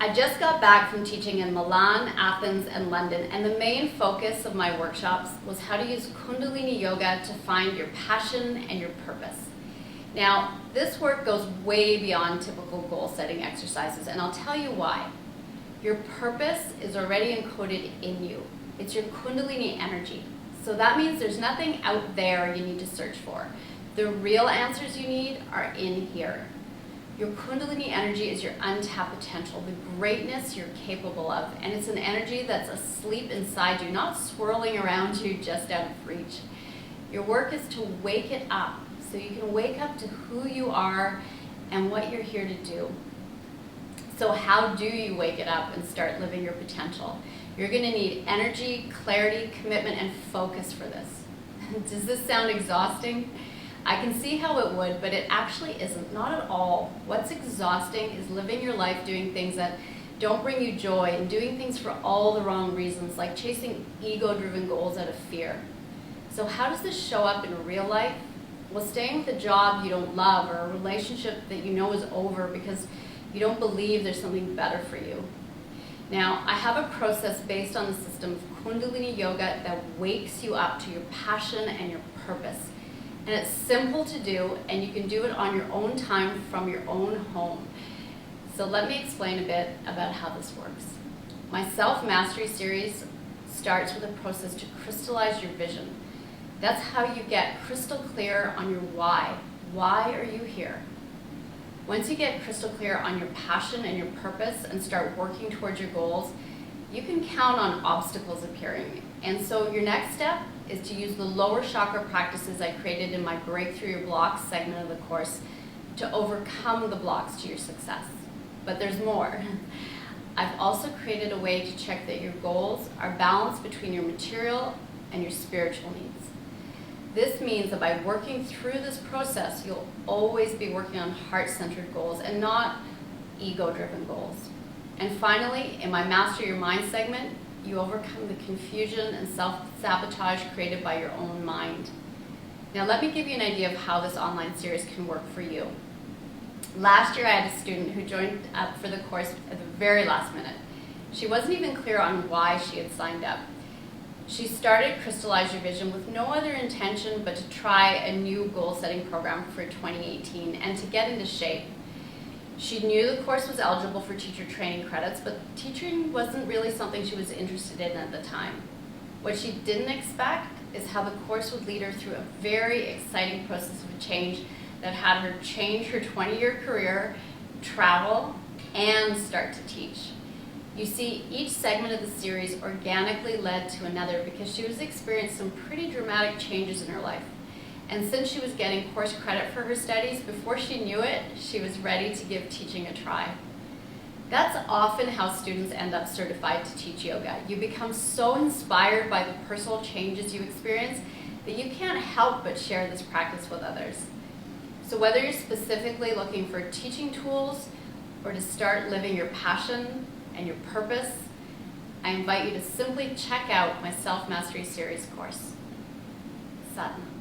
I just got back from teaching in Milan, Athens, and London, and the main focus of my workshops was how to use Kundalini Yoga to find your passion and your purpose. Now, this work goes way beyond typical goal-setting exercises, and I'll tell you why. Your purpose is already encoded in you. It's your Kundalini energy. So that means there's nothing out there you need to search for. The real answers you need are in here. Your Kundalini energy is your untapped potential, the greatness you're capable of, and it's an energy that's asleep inside you, not swirling around you just out of reach. Your work is to wake it up, so you can wake up to who you are and what you're here to do. So how do you wake it up and start living your potential? You're going to need energy, clarity, commitment, and focus for this. Does this sound exhausting? I can see how it would, but it actually isn't, not at all. What's exhausting is living your life doing things that don't bring you joy and doing things for all the wrong reasons, like chasing ego-driven goals out of fear. So how does this show up in real life? Well, staying with a job you don't love or a relationship that you know is over because you don't believe there's something better for you. Now, I have a process based on the system of Kundalini Yoga that wakes you up to your passion and your purpose. And it's simple to do, and you can do it on your own time from your own home. So let me explain a bit about how this works. My Self-Mastery series starts with a process to crystallize your vision. That's how you get crystal clear on your why. Why are you here? Once you get crystal clear on your passion and your purpose and start working towards your goals, you can count on obstacles appearing. And so your next step is to use the lower chakra practices I created in my Breakthrough Your Blocks segment of the course to overcome the blocks to your success. But there's more. I've also created a way to check that your goals are balanced between your material and your spiritual needs. This means that by working through this process, you'll always be working on heart-centered goals and not ego-driven goals. And finally, in my Master Your Mind segment, you overcome the confusion and self-sabotage created by your own mind. Now let me give you an idea of how this online series can work for you. Last year I had a student who joined up for the course at the very last minute. She wasn't even clear on why she had signed up. She started Crystallize Your Vision with no other intention but to try a new goal-setting program for 2018 and to get into shape. She knew the course was eligible for teacher training credits, but teaching wasn't really something she was interested in at the time. What she didn't expect is how the course would lead her through a very exciting process of change that had her change her 20-year career, travel, and start to teach. You see, each segment of the series organically led to another because she was experiencing some pretty dramatic changes in her life. And since she was getting course credit for her studies, before she knew it, she was ready to give teaching a try. That's often how students end up certified to teach yoga. You become so inspired by the personal changes you experience that you can't help but share this practice with others. So whether you're specifically looking for teaching tools or to start living your passion and your purpose, I invite you to simply check out my Self-Mastery series course. Sadhana.